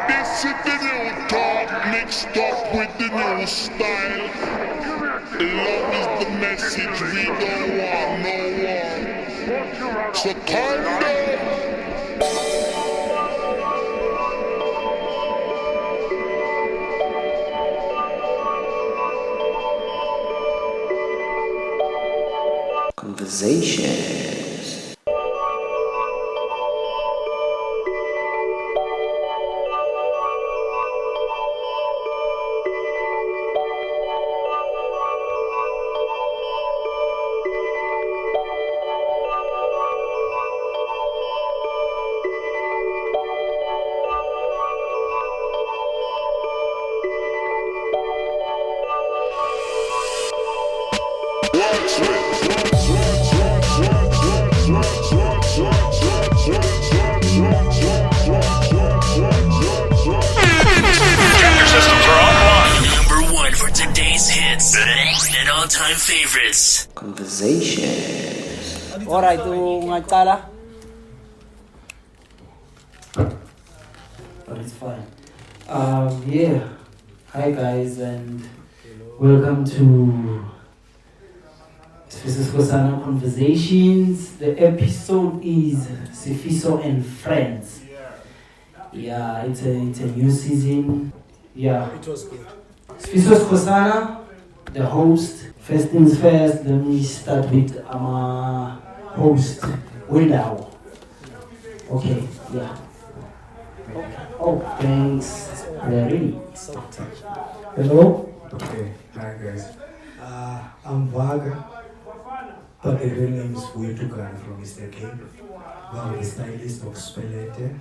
This is the new talk mixed up with the new style. Love is the message, we don't want no war. So calm down. Conversations. Favorites. Conversations. Alright, ngacala. But it's fine. Yeah. Hi guys and welcome to Sifiso Skosana Conversations. The episode is Sifiso and Friends. Yeah, it's a new season. Yeah. It was good. Sifiso Skosana, the host. First things first, let me start with our host, Window. Okay, yeah. Oh, thanks. We're ready. Hello? Okay, hi guys. I'm Vaga, but the real name is Wetukan from Mr. Cape. I'm the stylist of Spelete,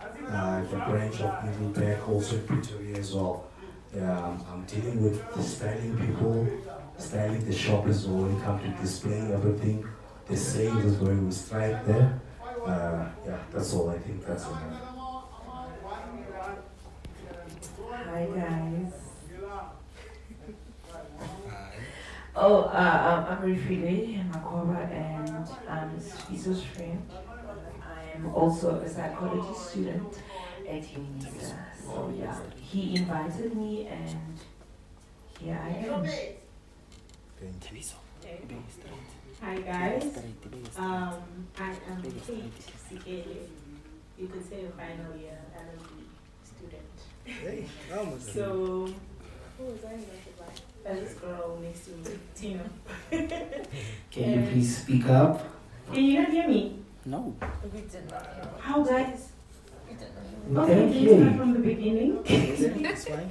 the branch of Middleburg, also in Pretoria as well. I'm dealing with styling people, styling the shop as well when it comes to displaying everything. The sales is where we strike there. Yeah, that's all. I think that's enough. Hi guys. I'm Rifide Makoba and I'm Sifiso's friend. I'm also a psychology student at UNISA. So yeah, he invited me and here I am. Hi guys, I am Kate Sikele. You could say a final year LLB student. So, who was I invited by? This girl next to me, Tina. Can you please speak up? Can you not hear me? No. How guys? We Okay, can let's hear start you. from the beginning. It's fine.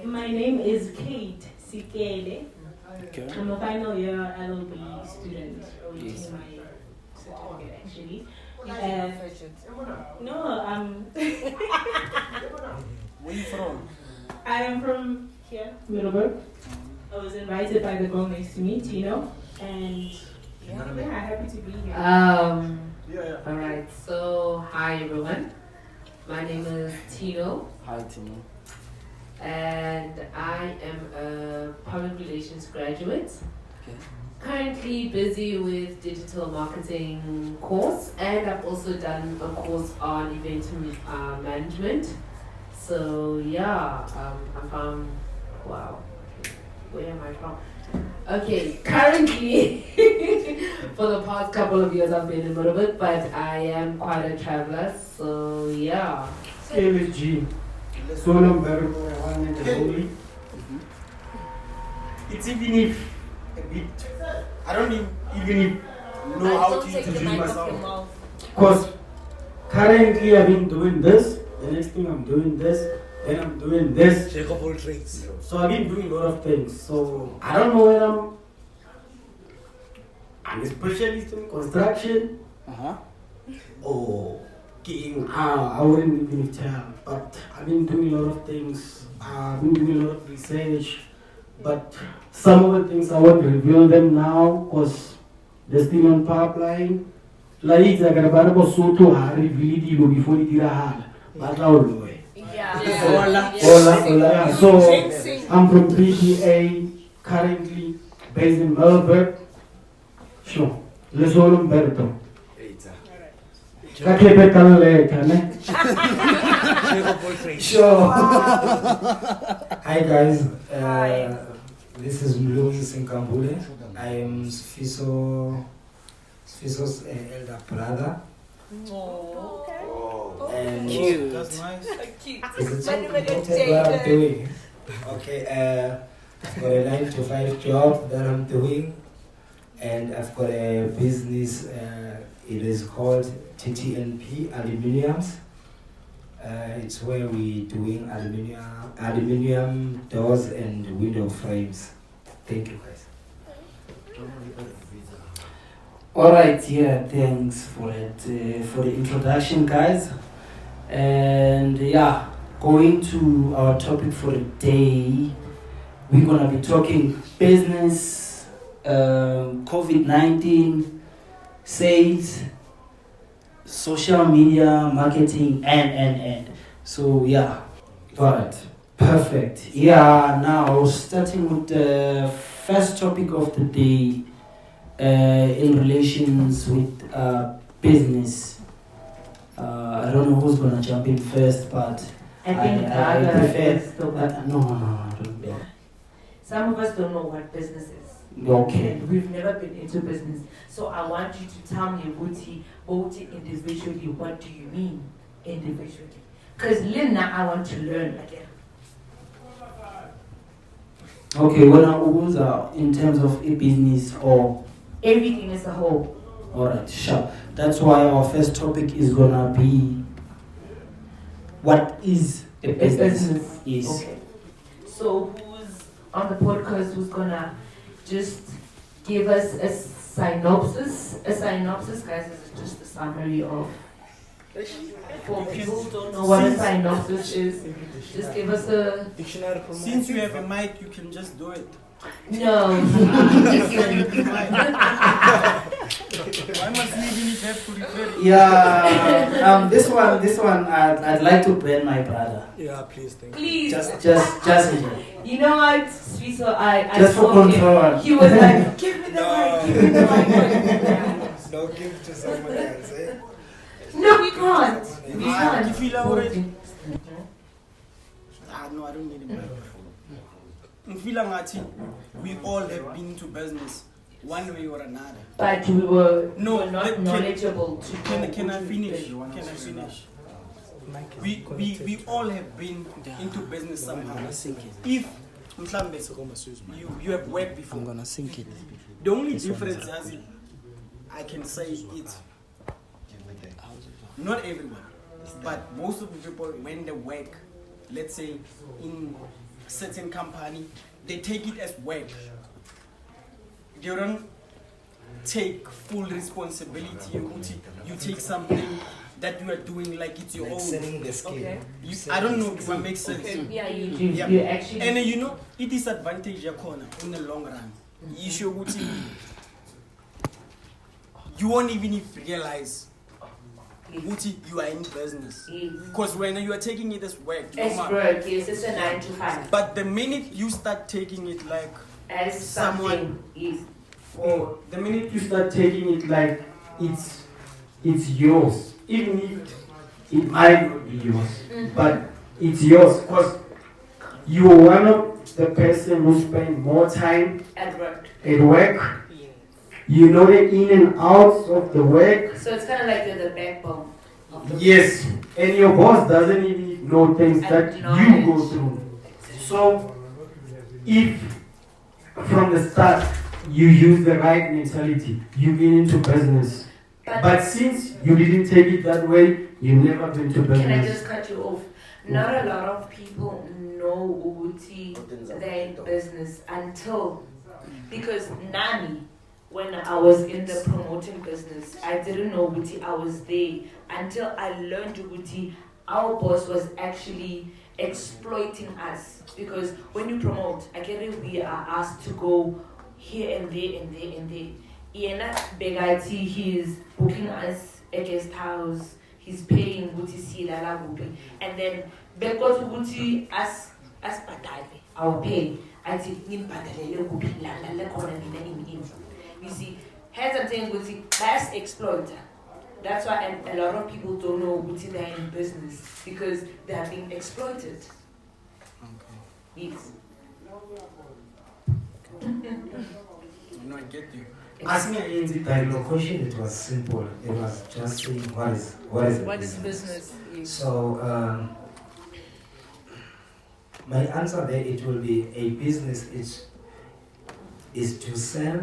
My name is Kate Sikele. Okay. I'm a final year LLB student, awaiting my certificate actually. No, Where you from? I am from here, Middleburg. I was invited by the girl next to me, Tino, and yeah, happy to be here. Alright, so hi everyone. My name is Tino. Hi, Tino. And I am a public relations graduate. Okay. Currently busy with digital marketing course, and I've also done a course on event management. So yeah, I'm from, wow, where am I from? Okay, currently, for the past couple of years I've been in Middleburg, but I am quite a traveler, so yeah. KLG. Solom Bergo, one and only. It's even if a bit, I don't even know how to introduce myself. Because currently I've been doing this, the next thing I'm doing this, then I'm doing this. Jack of all trades. So I've been doing a lot of things. So I don't know whether I'm a specialist in construction. Or I wouldn't even tell, but I've been doing a lot of things. I've been doing a lot of research, but some of the things I won't reveal them now because they're still on pipeline. Like I got about Bosuto, I revealed it before it did a hand. But now, so I'm from PTA, currently based in Melbourne. Sure, let's all Umberto. Sure. Hi guys, this is Mlungi Sinkambule. I am Sifiso's elder brother. And Cute. That's nice. is it what I'm doing? Okay, I've got a 9 to 5 job that I'm doing, and I've got a business. It is called TTNP Aluminiums. It's where we doing aluminium doors and window frames. Thank you guys. All right, yeah, thanks for it, for the introduction, guys. And yeah, going to our topic for the day, we're gonna be talking business, COVID-19, sales, social media, marketing, and. So yeah, all right, perfect. Yeah, now starting with the first topic of the day, in relations with business. I don't know who's gonna jump in first, but I think I Gaga prefer. is the one. No, don't be. Some of us don't know what business is. Okay. And we've never been into business. So I want you to tell me, Boti, individually, what do you mean individually? Because Linda, I want to learn again. Okay, when I was in terms of a business or Everything as a whole. alright, sure. That's why our first topic is gonna be what is a business? Yes. Okay. So who's on the podcast who's gonna just give us a synopsis? A synopsis, guys, is just a summary of. For people who don't know what a synopsis is, just give us a. Since you have a mic, you can just do it. No. Why must we really have to refer it? Yeah. This one, I'd like to ban my brother. Yeah, please, thank you. Please. Just You know what, Sifiso, I Just for told him, control. he was like, give me the mic, give me the mic. Don't give to someone else, eh? No, we can't. We can't. You feel already? No, I don't need a microphone. We all have been to business one way or another. But we were No, not knowledgeable to Can I finish? Can I finish? We all have been into business somehow. If you have worked before, I'm gonna sink it. The only difference as I can say it's not everyone, but most of the people when they work, let's say in a certain company, they take it as work. They don't take full responsibility. You take something that you are doing like it's your own. Selling the skill. Okay. I don't know if that makes sense. Yeah, you do. Yeah. You actually. And you know, it is advantage corner in the long run. You won't even realize you are in business. Because when you are taking it as work, It's work, yes, it's a 9 to 5. but the minute you start taking it like As someone is. or the minute you start taking it like it's yours, even if it might not be yours, but it's yours because you are one of the person who spend more time At work. at work. You know the in and outs of the work. So it's kind of like you're the backbone of the Yes, and your boss doesn't even know things that you go through. So, if from the start you use the right mentality, you get into business. But since you didn't take it that way, you've never been to business. Can I just cut you off? Not a lot of people know Uguti, they're in business until, because Nani, when I was in the promoting business, I didn't know Uguti, I was there until I learned Uguti, our boss was actually exploiting us. Because when you promote, I get it, we are asked to go here and there and there and there. Iena Begati, he is booking us a guest house, he's paying Guti Silala Guti, and then because Guti as Patale, I'll pay. I think Nim Patale Guti Lala Corona in. You see, here's a thing Guti, that's exploiter. That's why a lot of people don't know what's in their in business because they are being exploited. Yes. No, I get you. Ask me in the dialogue question, it was simple. It was just saying what is a business? So my answer there it will be a business is to sell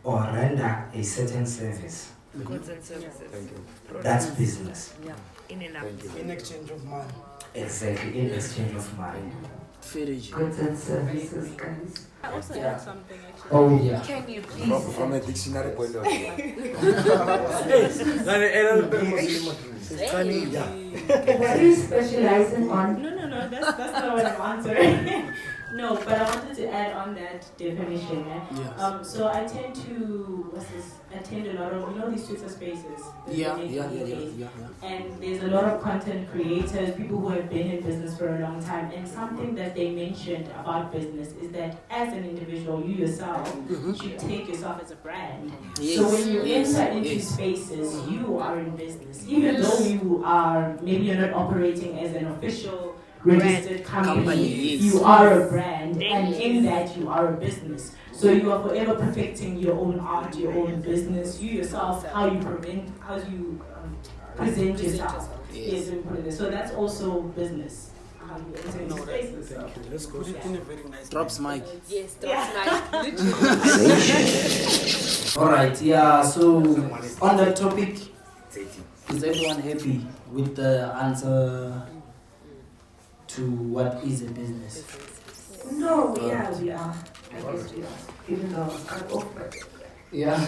or render a certain service. Goods and services. Thank you. That's business. Yeah. In and out. In exchange of money. Exactly, in exchange of money. Goods and services, guys. I also Yeah. have something actually. Oh yeah. Can you please? From a dictionary point of view. What are you specializing on? No, that's not what I'm answering. No, but I wanted to add on that definition. So I tend to attend a lot of these Twitter spaces. Yeah. And there's a lot of content creators, people who have been in business for a long time, and something that they mentioned about business is that as an individual, you yourself should take yourself as a brand. So when you enter into spaces, you are in business. Even though you are, maybe you're not operating as an official registered company, you are a brand, and in that you are a business. So you are forever perfecting your own art, your own business, you yourself, how you present yourself. Yes, we put it there. So that's also business. Let's go. Put it in a very nice Drops mic. Yes, that's nice. Alright, yeah, so on that topic, is everyone happy with the answer to what is a business? No, we are. I guess we are. Even though I'm off, but Yeah.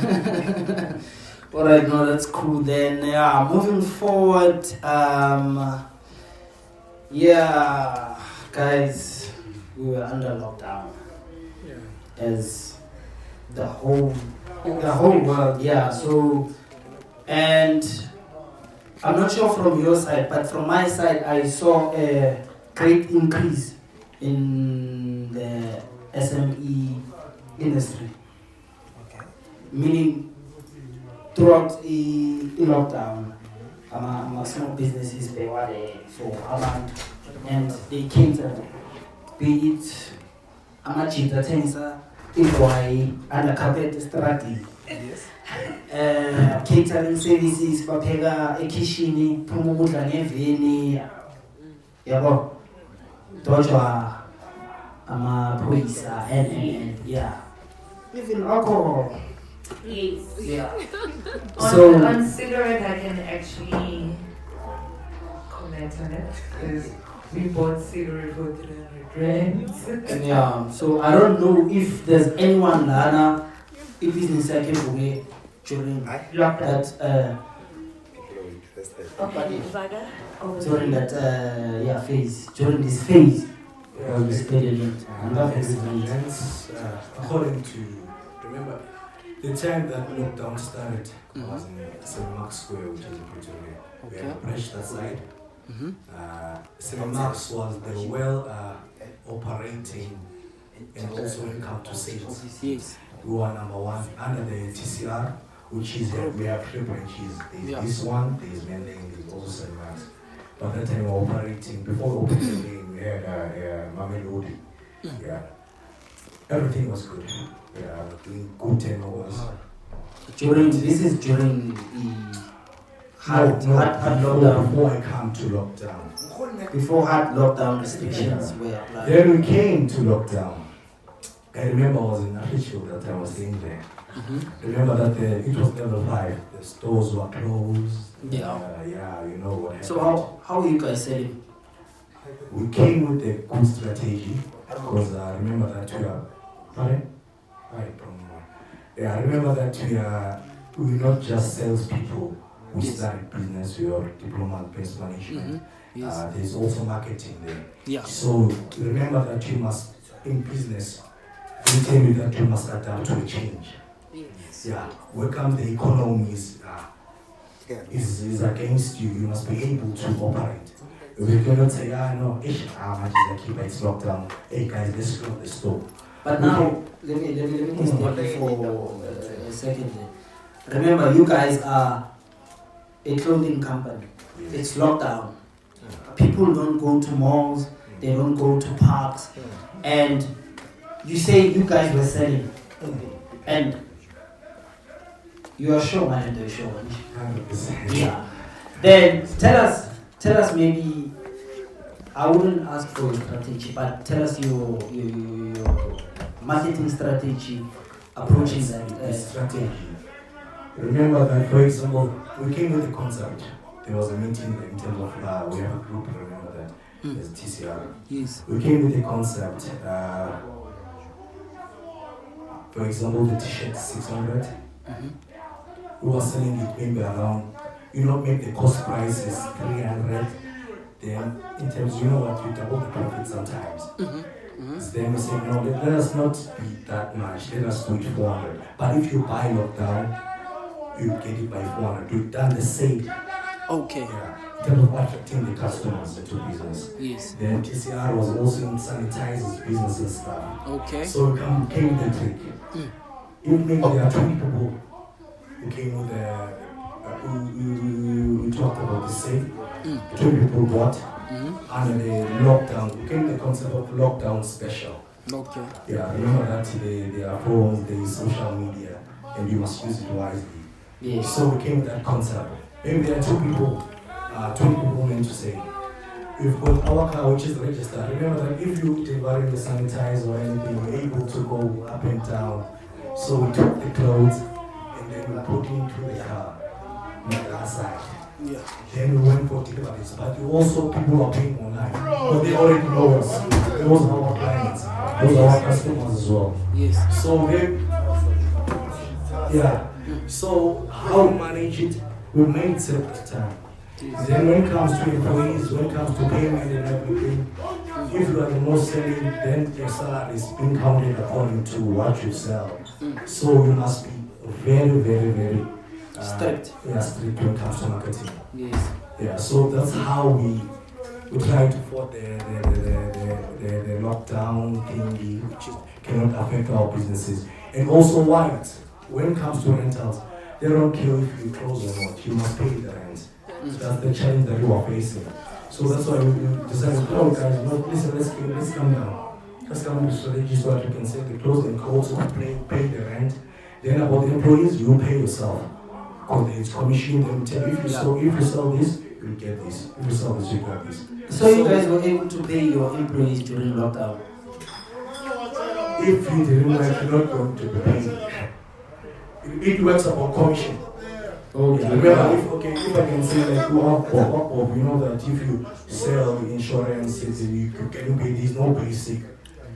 Alright, no, that's cool then. Yeah, moving forward, yeah, guys, we were under lockdown. As the whole world, yeah. So, and I'm not sure from your side, but from my side, I saw a great increase in the SME industry. Meaning, throughout the lockdown, I'm a small businesses they were there for a month, and they cater, be it amajita tenisa, igwai, and a carpet struggling. Catering services, bapheka ekishini, phuma ukudla ngeveni, yabo, dodgwa amaphoyisa and yeah, even alcohol. yes. Yeah. So consider it, I can actually comment on it because we bought cigarette for 300 rands. Yeah, so I don't know if there's anyone Lana, if it's in second way during that during that phase, during this phase. According to, remember, the time that lockdown started, I was in St. Mark's Square, which is in Pretoria. We had a branch that side. St. Mark's was the operating and also income to sales. Yes. We were number one under the TCR, which is we have three branches. There's this one, there's Mending, there's also St. Mark's. But that time we were operating, before we opened again, we had Mamelodi. Yeah. Everything was good. Yeah, doing good turnovers. During the hard lockdown. Before I come to lockdown. Before hard lockdown restrictions were applied. Then we came to lockdown. I remember I was in Africhfield that I was staying there. Remember that it was level 5. The stores were closed. Yeah. You know what happened. So how are you guys selling? We came with a good strategy because I remember that we are. I remember that we're not just salespeople. We started business. We are diploma-based management. There's also marketing there. Yeah. So remember that you must, in business, they tell you that you must adapt to a change. Yeah. Welcome the economy is against you. You must be able to operate. We cannot say, no, it's lockdown. Hey guys, let's close the store. But now, let me step for a second there. Remember, you guys are a clothing company. It's locked down. People don't go to malls, they don't go to parks, and you say you guys were selling, and you are sure one and sure. 100%. Yeah. Then tell us maybe, I wouldn't ask for your strategy, but tell us your marketing strategy approaching that Strategy. Remember that, for example, we came with a concept. There was a meeting in terms of, we have a group, remember that, there's TCR. Yes. We came with a concept, for example, the t-shirt 600. We were selling it maybe around, make the cost price is 300. Then, in terms, you know what, you double the profit sometimes. Then we say, no, let us not be that much, let us do it 400. But if you buy lockdown, you get it by 400. You've done the same. Okay. Yeah. In terms of attracting the customers into business. Yes. Then TCR was also in sanitizers business and stuff. Okay. So we came with the trick. If maybe there are 20 people who came with we talked about the safe. 20 people bought under the lockdown. We came with the concept of lockdown special. Okay. Yeah, remember that there are phones, there is social media, and you must use it wisely. Yes. So we came with that concept. Maybe there are 2 people, 20 people meant to say. We've got our car which is registered. Remember that if you deliver the sanitizer or anything, you're able to go up and down. So we took the clothes and then we put it into the car on the other side. Yeah. Then we went for deliveries. But we also, people are paying online. But they already know us. Those are our clients. Those are our customers as well. Yes. So they, yeah. So how we manage it, we made it separate time. Then when it comes to employees, when it comes to payment and everything, if you are the most selling, then your salary is being counted according to what you sell. So you must be very, very, very strict. Yeah, strict when it comes to marketing. Yes. Yeah, so that's how we try to fought the lockdown thingy, which cannot affect our businesses. And also when it comes to rentals, they don't care if you close or not, you must pay the rent. So that's the challenge that you are facing. So that's why we decided, no guys, no, listen, let's come down. Let's come up with strategy so that you can say the close and close, pay the rent. Then about the employees, you pay yourself. Because it's commission, then tell if you sell this, you get this. If you sell this, you get this. So you guys were able to pay your employees during lockdown? If you didn't work, you're not going to be paid. It works about commission. Okay. Yeah, remember, if I can say like you have pop-up, you know that if you sell insurance, you can pay this, no basic.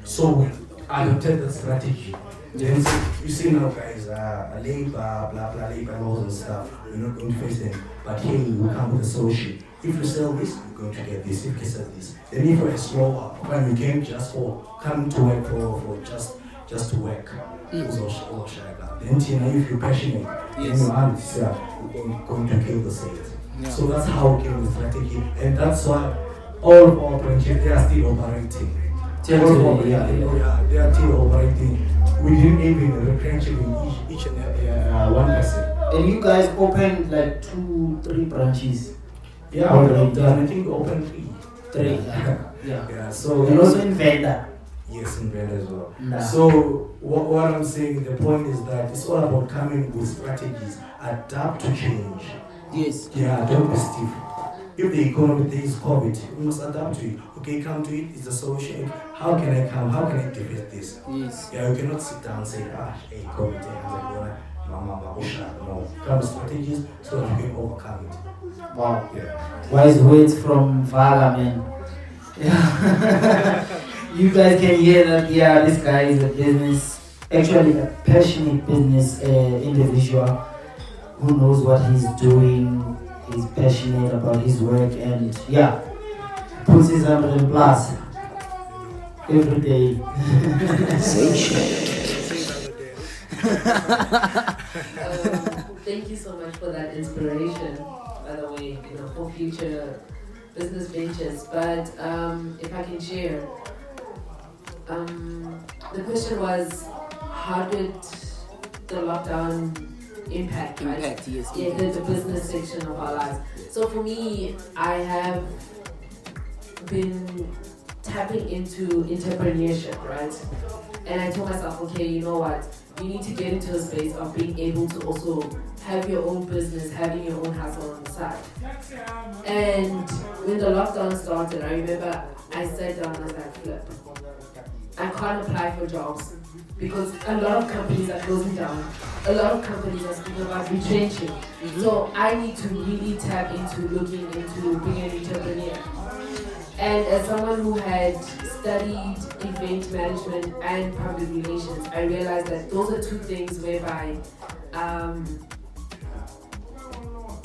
So we adopted that strategy. Then you see now guys, labor, blah blah, labor laws and stuff, you're not going to face them. But here we come with a solution. If you sell this, you're going to get this. If you sell this, then if you're slower, when you came just for coming to work for just to work, then if you're passionate, then your hands you're going to kill the sales. Yeah. So that's how we came with strategy, and that's why all of our branches, they are still operating. They are still operating. We didn't even retrench in each and every one person. And you guys opened like 2-3 branches? Yeah, I think we opened 3. Yeah. So and also in Venda? Yes, in Venda as well. Nah. So what I'm saying, the point is that it's all about coming with strategies, adapt to change. Yes. Yeah, don't be stiff. If the economy is COVID, we must adapt to it. Okay, come to it, it's the solution. How can I come? How can I defeat this? Yes. Yeah, you cannot sit down and say, hey, COVID, no. Come with strategies so that you can overcome it. Wow. Yeah. Wise words from Vaga, man. Yeah. You guys can hear that, yeah, this guy is a business, actually a passionate business individual who knows what he's doing. He's passionate about his work and yeah, puts his 100 plus every day. Thank you so much for that inspiration, by the way, for future business ventures. But if I can share, the question was, how did the lockdown impact, right? Impact, yes. Yeah, Impact. the business section of our lives. So for me, I have been tapping into entrepreneurship, right? And I told myself, okay, you know what? You need to get into a space of being able to also have your own business, having your own hustle on the side. And when the lockdown started, I remember I sat down and I was like, flip. I can't apply for jobs because a lot of companies are closing down. A lot of companies are speaking about retrenching. So I need to really tap into looking into being an entrepreneur. And as someone who had studied event management and public relations, I realized that those are two things whereby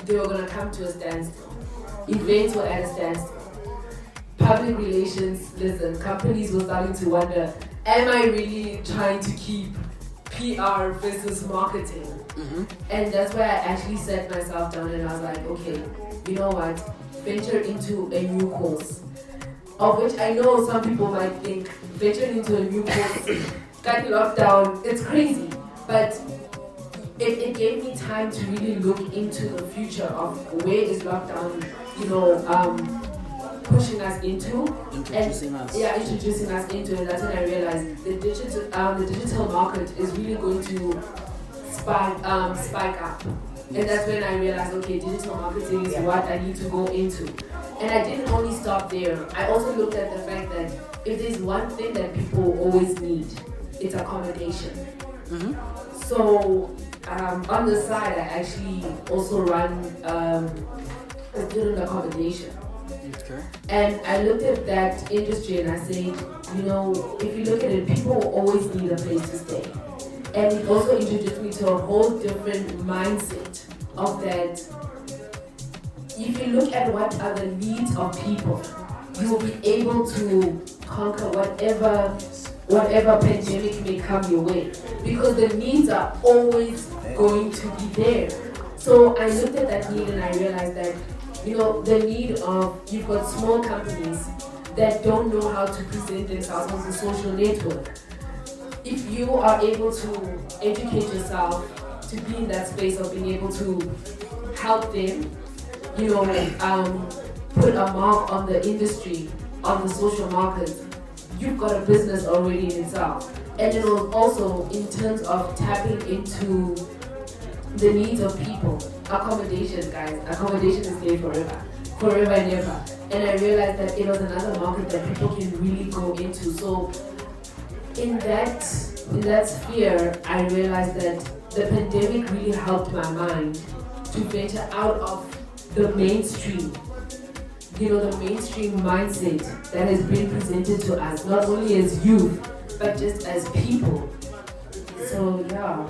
they were going to come to a standstill. Events were at a standstill. Public relations, listen, companies were starting to wonder, am I really trying to keep PR versus marketing? And that's where I actually sat myself down and I was like, okay, you know what? Venture into a new course. Of which I know some people might think venturing into a new course, got lockdown, it's crazy. But it gave me time to really look into the future of where is lockdown, pushing us into. Introducing us. Yeah, introducing us into, and that's when I realized the digital market is really going to spike up. And that's when I realized, okay, digital marketing is what I need to go into. And I didn't only stop there. I also looked at the fact that if there's one thing that people always need, it's accommodation. So on the side, I actually also run a student accommodation. Okay. And I looked at that industry and I said, if you look at it, people always need a place to stay. And it also introduced me to a whole different mindset of that. If you look at what are the needs of people, you will be able to conquer whatever pandemic may come your way. Because the needs are always going to be there. So I looked at that need and I realized that, the need of, you've got small companies that don't know how to present themselves on the social network. If you are able to educate yourself to be in that space of being able to help them, put a mark on the industry, on the social market, you've got a business already in itself. And also in terms of tapping into the needs of people, accommodation, guys, accommodation is there forever and ever. And I realized that it was another market that people can really go into. So in that sphere, I realized that the pandemic really helped my mind to venture out of the mainstream, the mainstream mindset that has been presented to us, not only as youth, but just as people. So yeah.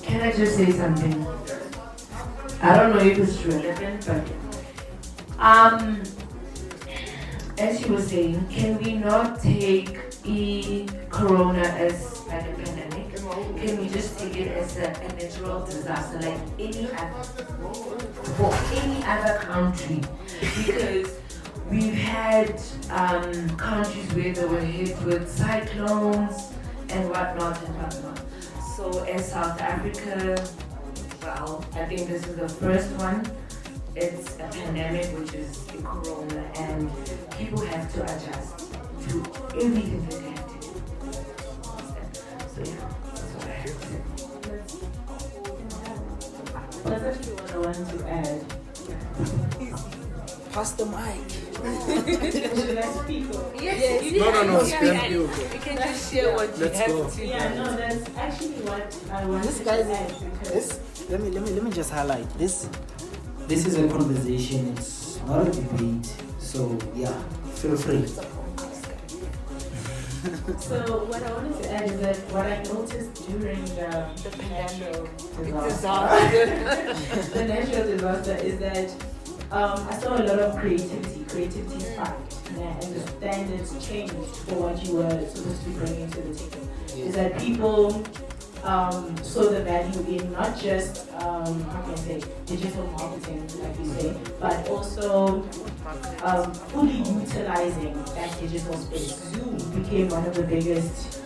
Can I just say something? I don't know if it's relevant, but as you were saying, can we not take corona as like a pandemic? Can we just take it as a natural disaster like any other for any other country? Because we've had countries where they were hit with cyclones and whatnot. So as South Africa, well, I think this is the first one. It's a pandemic, which is the corona, and people have to adjust to everything that they have to do. So yeah, that's what I have to say. That's actually what I wanted to add. Pass the mic. Should I speak? Yes. No. You can just share what you have to. Yeah, no, that's actually what I wanted This to guy, add because let me just highlight this. This is a conversation. It's not a debate. So yeah, feel free. So what I wanted to add is that what I noticed during the natural disaster, the natural disaster is that I saw a lot of creativity. Creativity sparked, and the standards changed for what you were supposed to be bringing to the table. Is that people saw the value in not just how can I say digital marketing, like you say, but also fully utilizing that digital space. Zoom became one of the biggest,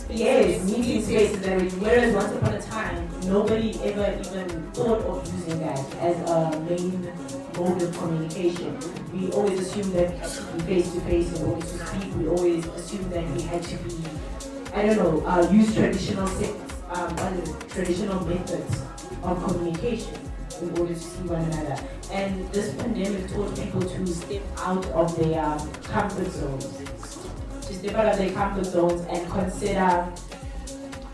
Yes, meeting spaces that we, whereas once upon a time, nobody ever even thought of using that as a main mode of communication. We always assumed that we had to be face to face in order to speak. We always assumed that we had to be, I don't know, use traditional methods of communication in order to see one another. And this pandemic taught people to step out of their comfort zones. To step out of their comfort zones and consider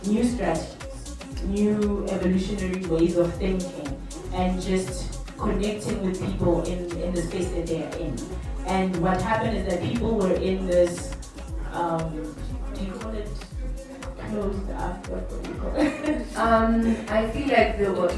new strategies, new evolutionary ways of thinking, and just connecting with people in the space that they are in. And what happened is that people were in this, do you call it closed up? What do you call it? I feel like they were,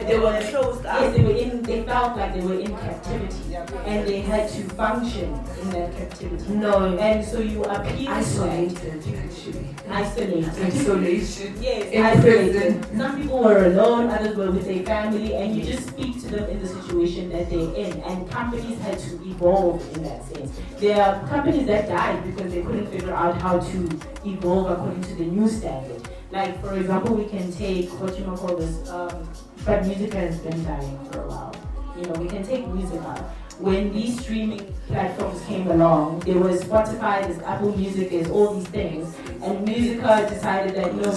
they were closed up. Yes, they felt like they were in captivity, and they had to function in that captivity. No. And so you appeal isolated, actually. Isolation. Yes, In isolated. prison. Some people were alone, others were with their family, and you just speak to them in the situation that they're in. And companies had to evolve in that sense. There are companies that died because they couldn't figure out how to evolve according to the new standard. Like, for example, we can take what you might call this, but music has been dying for a while. You know, we can take music out. When these streaming platforms came along, there was Spotify, there's Apple Music, there's all these things, and Musica decided that, no,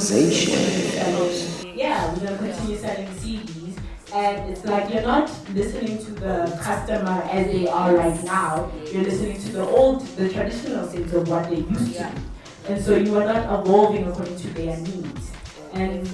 we're gonna continue selling CDs, and it's like you're not listening to the customer as they are right now, you're listening to the traditional sense of what they used to be. And so you are not evolving according to their needs. And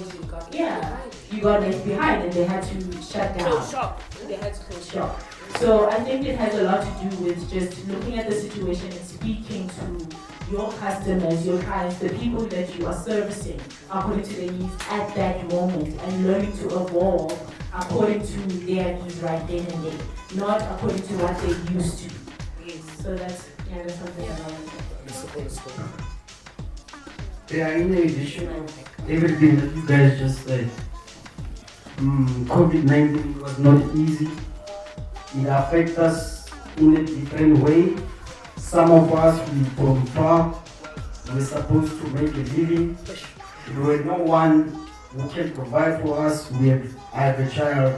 you got left behind and they had to shut down. Close shop. They had to close shop. So I think it has a lot to do with just looking at the situation and speaking to your customers, your clients, the people that you are servicing according to their needs at that moment, and learning to evolve according to their needs right then and there, not according to what they used to. Yes. So that's something I want to say. Yeah, in addition of everything that you guys just said, COVID-19 was not easy. It affects us in a different way. Some of us, we from far, we're supposed to make a living. There were no one who can provide for us. I have a child.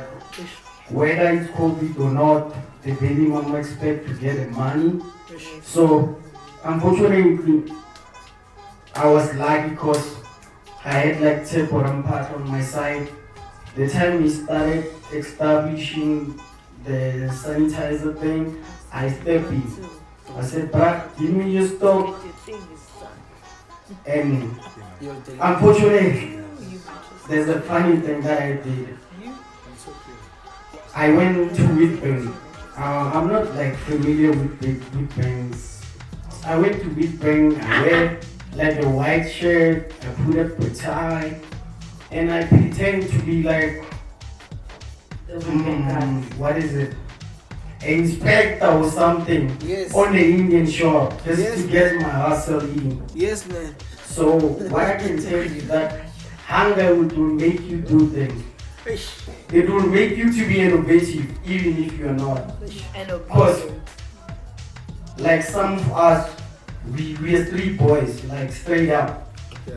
Whether it's COVID or not, the baby mama expect to get the money. So, unfortunately, I was lucky because I had like temporary part on my side. The time we started establishing the sanitizer thing, I stepped in. I said, "Brad, give me your stock." And unfortunately, there's a funny thing that I did. I went to Wheatbank. I'm not like familiar with Wheatbanks. I went to Wheatbank. I wear like a white shirt. I put up a tie, and I pretend to be like, what is it? Inspector or something on the Indian shop just to get my hustle in. Yes, man. So what I can tell you that hunger will make you do things. It will make you to be innovative even if you are not. Because like some of us, we are street boys, like straight up.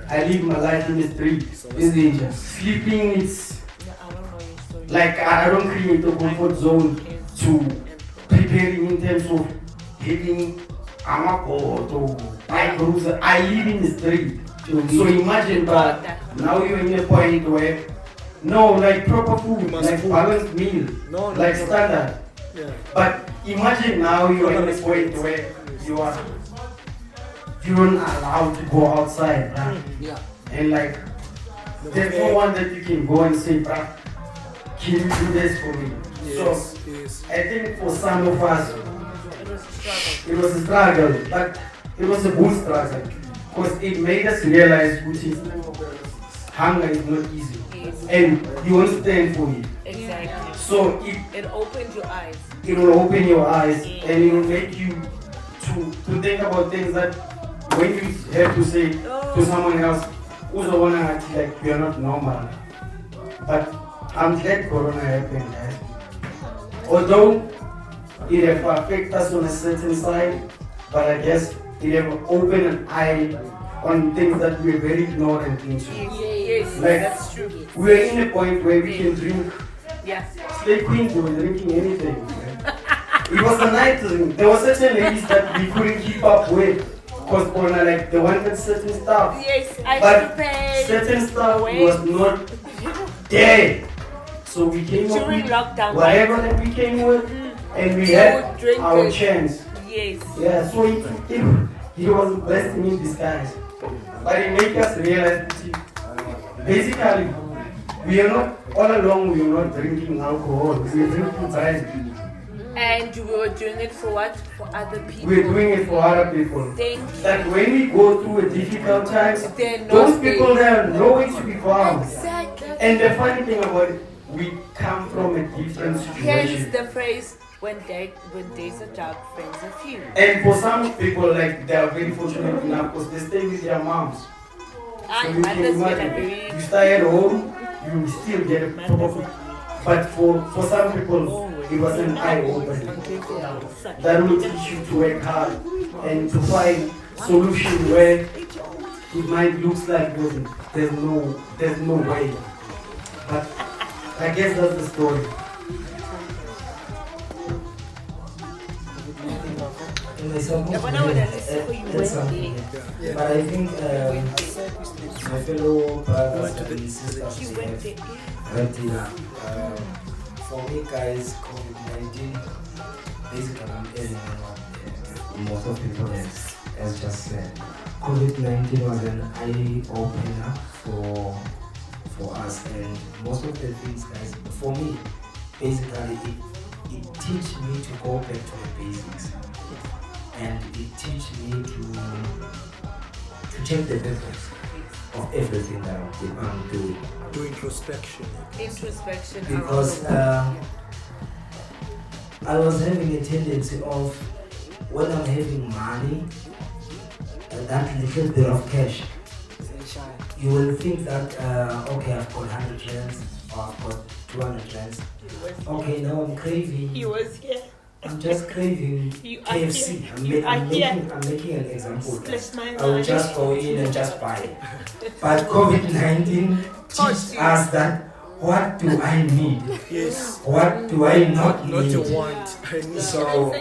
I live my life in the street. Sleeping is like I don't create a comfort zone to preparing in terms of having Amako or bike cruiser. I live in the street. So imagine that now you're in a point where like proper food, like balanced meal, like standard. But imagine now you're in a point where you're not allowed to go outside, and like there's no one that you can go and say, "Bruh, can you do this for me?" So I think for some of us it was a struggle, but it was a good struggle because it made us realize which is hunger is not easy, and you won't stand for it. Exactly. So it opened your eyes. It will open your eyes and it will make you to think about things that when you have to say to someone else, who's the one act like you're not normal. But I'm glad Corona happened, guys. Although it have affected us on a certain side, but I guess it have opened an eye on things that we're very ignorant into. Yes, Like, that's true. we're in a point where we can drink. Yeah. Slay Queens were drinking anything. It was a night thing. There were certain ladies that we couldn't keep up with. Because like they wanted certain stuff. Yes, I but prepared certain stuff was not there. So we came up during with lockdown. whatever that we came with, and we They had would drink our it. chance. Yes. Yeah, so it was a blessing in disguise. But it made us realize that basically we are not, all along we were not drinking alcohol, we were drinking brandy. And we were doing it for what? For other people. We're doing it for other people. That when we go through a difficult time, those people there are nowhere to be found. Exactly. And the funny thing about it, we come from a different Hence situation. the phrase, when days are dark, friends are few. And for some people, like, they are very fortunate enough because they stay with their moms. So you can imagine, you stay at home, you still get a proper food. But for some people, it was an eye-opener. That will teach you to work hard and to find solution where it might look like there's no way. But I guess that's the story. I suppose that's something. But I think my fellow brothers and sisters have wrapped it up. For me, guys, COVID-19, basically, most of people has just said, COVID-19 was an eye-opener for us, and most of the things, guys, for me, basically, it teach me to go back to the basics, and it teach me to check the purpose of everything that I'm doing. Do introspection. Introspection. Because I was having a tendency of, when I'm having money, that little bit of cash, you will think that, okay, I've got 100 rands, or I've got 200 rands. Okay, now I'm craving. He was here. I'm just craving KFC. I'm making an example. I will just go in and just buy it. But COVID-19 teaches us that what do I need? Yes. What do I not need? Not to want. I need. So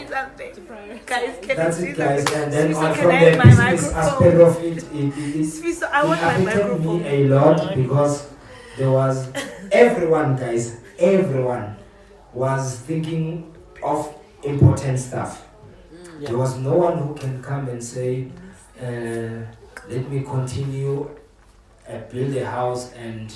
Guys, can that's you it, see guys. this? And then Sifiso, from can I the have my business microphone? aspect of it, it Sifiso, I want my affected microphone. me a lot because there was everyone was thinking of important stuff. There was no one who can come and say, let me continue, build a house and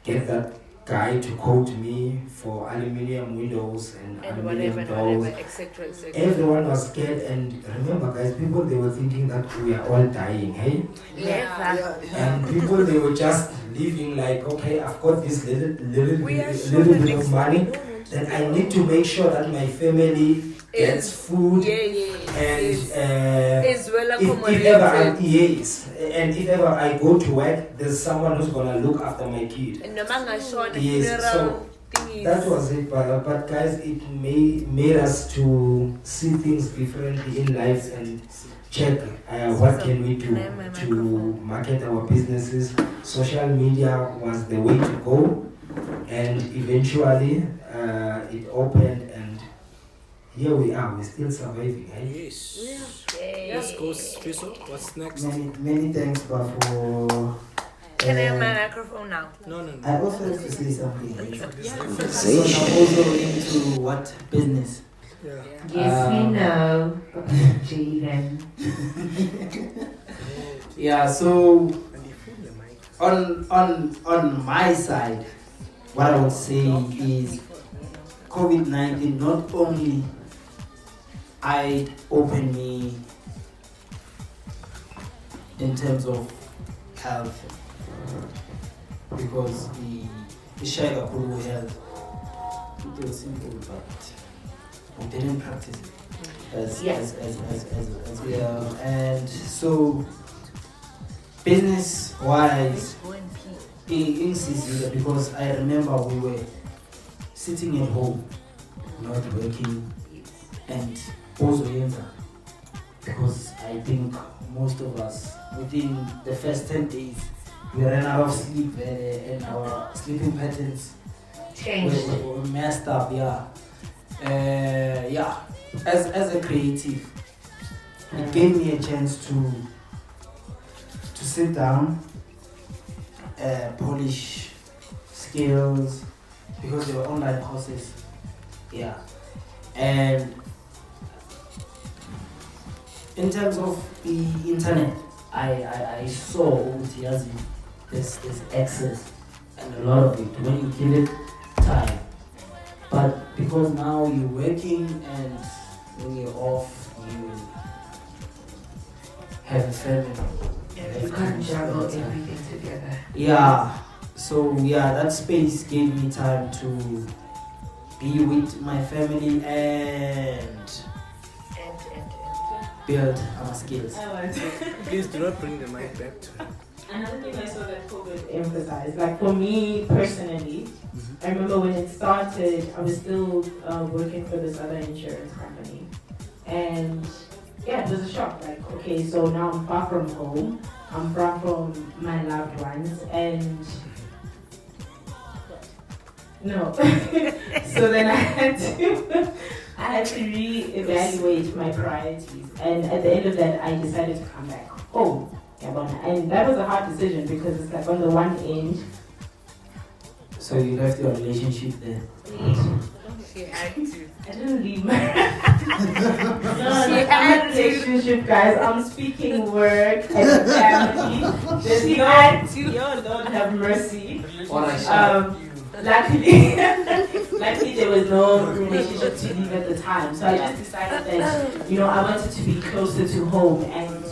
get that guy to quote me for aluminium windows and aluminium doors. etc. Everyone was scared, and remember, guys, people, they were thinking that we are all dying, hey? And people, they were just living like, okay, I've got this little bit of money, then I need to make sure that my family gets food, and is well if ever I go to work, there's someone who's gonna look after my kid. Yes, so that was it. But guys, it made us to see things differently in life and check what can we do to market our businesses. Social media was the way to go, and eventually it opened, and here we are. We're still surviving. Eh? Yes. Let's go, Sifiso. What's next? Many thanks, but for. Can I have my microphone now? No. I also have to say something. Conversation. I'm also into what business. Yes, we know. Jaden. Yeah, so on my side, what I would say is COVID-19 not only opened me in terms of health, because the Shaga Kulu health, it was simple, but we didn't practice it as and so business wise in Sicily, because I remember we were sitting at home, not working, and also because I think most of us within the first 10 days we ran out of sleep and our sleeping patterns Changed. were messed up. Yeah, as a creative, it gave me a chance to sit down, polish skills because they were online courses. Yeah, and in terms of the internet, I saw Utiazi, there's access and a lot of it when you give it time. But because now you're working and when you're off, you have a family. You can't juggle everything together. Yeah, so that space gave me time to be with my family and build our skills. I want to. Please do not bring the mic back to me. Another thing I saw that COVID emphasized, like for me personally, I remember when it started, I was still working for this other insurance company. And yeah, it was a shock. Like, okay, so now I'm far from home, I'm far from my loved ones, and no. So then I had to re-evaluate my priorities. And at the end of that, I decided to come back home. And that was a hard decision because it's like on the one end. So you left your relationship there? She had to. I didn't leave my I'm in a relationship, guys. I'm speaking work and family. There's your Lord have mercy. Luckily, there was no relationship to leave at the time. So I just decided that, I wanted to be closer to home and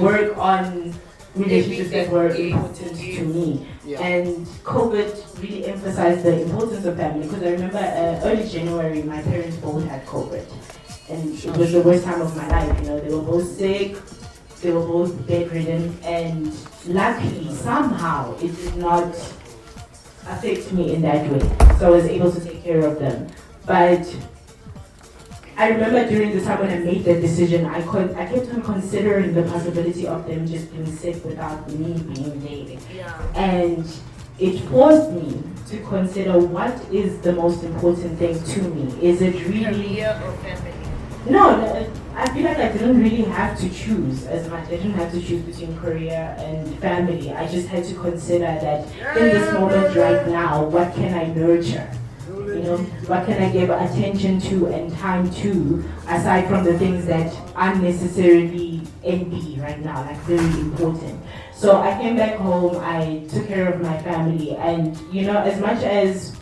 work on relationships that were important to me. And COVID really emphasized the importance of family because I remember early January, my parents both had COVID. And it was the worst time of my life. They were both sick, they were both bedridden, and luckily, somehow, it did not affect me in that way. So I was able to take care of them. But I remember during the time when I made that decision, I kept on considering the possibility of them just being sick without me being there. Yeah. And it forced me to consider what is the most important thing to me. Is it really... Career or family? No, I feel like I didn't really have to choose as much. I didn't have to choose between career and family. I just had to consider that in this moment right now, what can I nurture? What can I give attention to and time to, aside from the things that aren't necessarily NB right now, like very important. So I came back home, I took care of my family, and as much as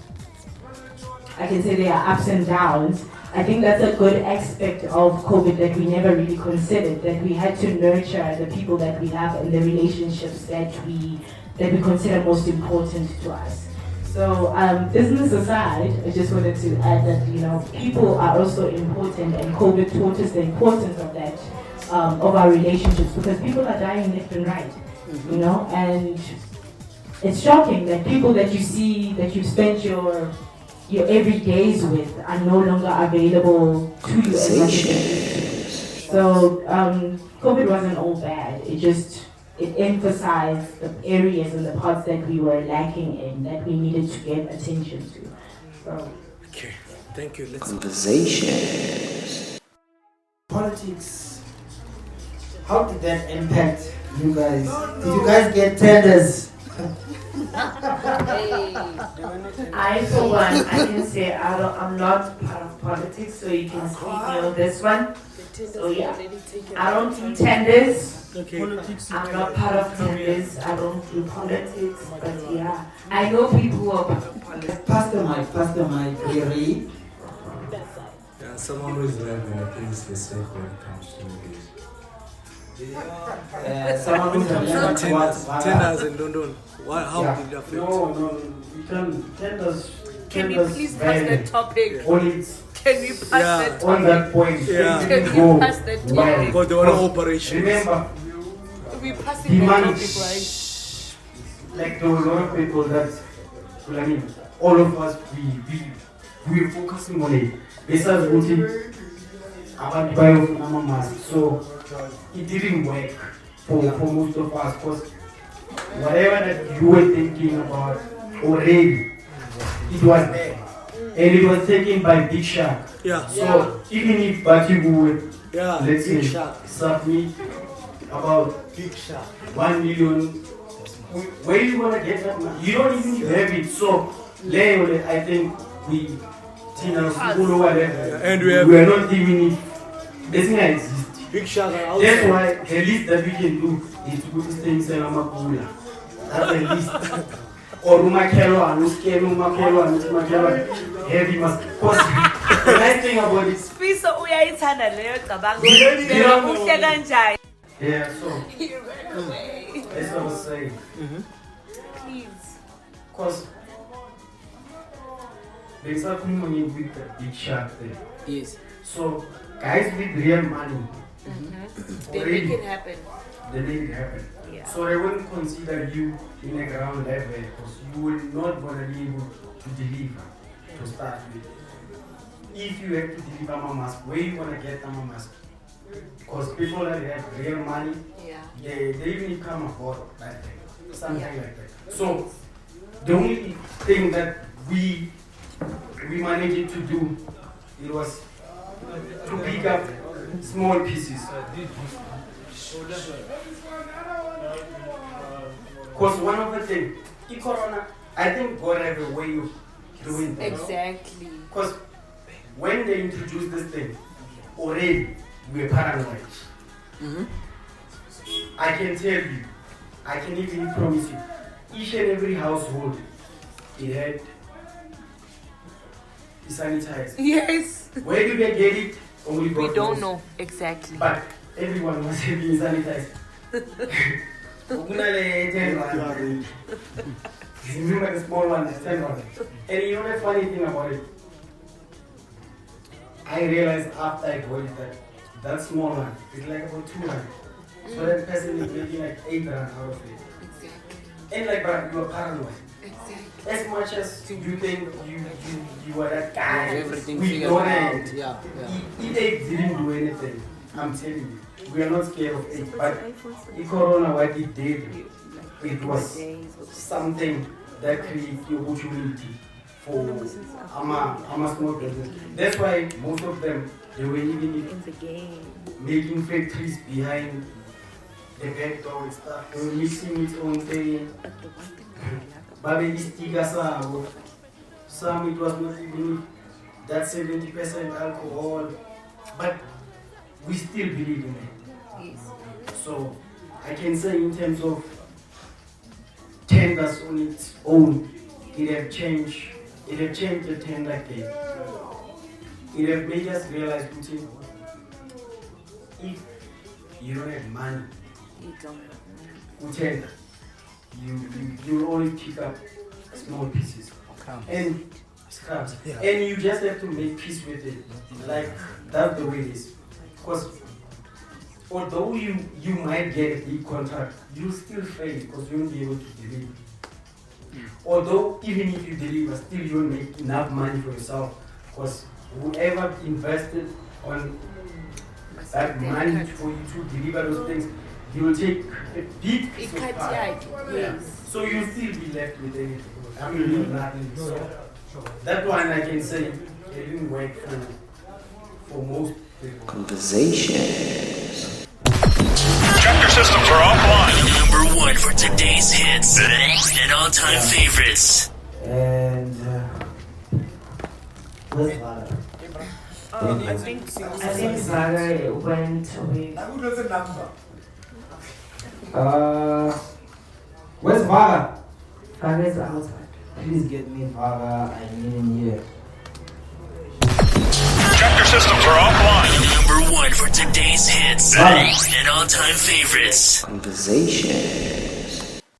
I can say there are ups and downs, I think that's a good aspect of COVID that we never really considered, that we had to nurture the people that we love and the relationships that we consider most important to us. So business aside, I just wanted to add that people are also important, and COVID taught us the importance of that, of our relationships, because people are dying left and right, and it's shocking that people that you see, that you spent your everydays with, are no longer available to you as much as they used to. So COVID wasn't all bad. It emphasized the areas and the parts that we were lacking in, that we needed to get attention to. So. Okay, thank you. Conversations. Politics. How did that impact you guys? Did you guys get tenders? I, for one, I can say I'm not part of politics, so you can speak me on this one. So yeah, I don't do tenders. Okay. I'm not part of tenders. I don't do politics, but yeah, I know people who are part of politics. Pass the mic, really. Yeah, someone who is learning things they say when it comes to English. Someone who's learning Tenders and don't. How did it affect? No, you can tenders. Can we please pass the topic? Only Can we pass the on topic? that point. Yeah. Can we pass the topic? Because there were no operations. Remember, We passing the demand, topic, right? like there were a lot of people that, all of us, we were focusing on it. Besides voting, abantu bayofuna ama-mask. So it didn't work for most of us, because whatever that you were thinking about already, it was there. And it was taken by Big Shark. Yeah. So even if Batibu would, let's Big say, Shark. submit about Big Shark. 1 million, where you gonna get that money? You don't even have it. So Leo, I think we, school or whatever, And we are not giving it. Doesn't exist. Big Shark. That's why the least that we can do is to put things in Amakula. That's the least. Or Umakelo and Umakelo and heavy must. Because the nice thing about it. Sifiso uyayithanda leyo cabanga. Really? Phela uhle kanjani? Yeah, so You ran away. that's what I was saying. Please. Because there's something when you with the Big Shark there. Yes. So guys with real money, They already, make it happen. they make it happen. Yeah. So they wouldn't consider you in a ground level because you will not want to be able to deliver to start with. If you have to deliver a mask, where you want to get a mask? Because people that have real money, Yeah. they even come aboard that thing, something like that. So the only thing that we managed to do, it was to pick up small pieces. Because one of the things, Corona, I think God have a way of doing things. Exactly. Because when they introduced this thing, already we were paranoid. I can tell you, I can even promise you, each and every household, it had sanitized. Yes. Where do they get it? Only God We don't knows. know exactly. But everyone was having sanitized. Ukunale 10 rand. Remember the small one, 10 rand. And you know the funny thing about it? I realized after I got it that small one is like about 2 rand. So that person is making like 8 rand out of it. Exactly. And like, but you are paranoid. Exactly. As much as you think you are that guy, Everything we figured know out. that Yeah. it didn't do anything. I'm telling you. We are not scared of it. But in Corona, what it did, it was something that created the opportunity for a small business. That's why most of them, they were even making factories behind the back door and stuff. They were mixing its own thing. Baby some it was not even that 70% alcohol, but we still believe in it. So I can say in terms of tenders on its own, it have changed the tender game. It have made us realize, Putin, if you don't have money, tender, you only pick up small pieces and scraps, and you just have to make peace with it. Like that's the way it is. Because although you might get a big contract, you still fail because you won't be able to deliver. Although even if you deliver, still you won't make enough money for yourself because whoever invested on that money for you to deliver those things, you will take a big piece of pie. So you'll still be left with anything. I mean, nothing. So that one I can say it didn't work for most people. Conversations. Tractor systems are offline. Number one for today's hits and all-time favorites. And where's Vara? I think Vara went with. Where's Vara? Vara is outside. Please get me Vara. I need him here. Tractor systems are offline. Number one for today's hits and all-time favorites. Conversation.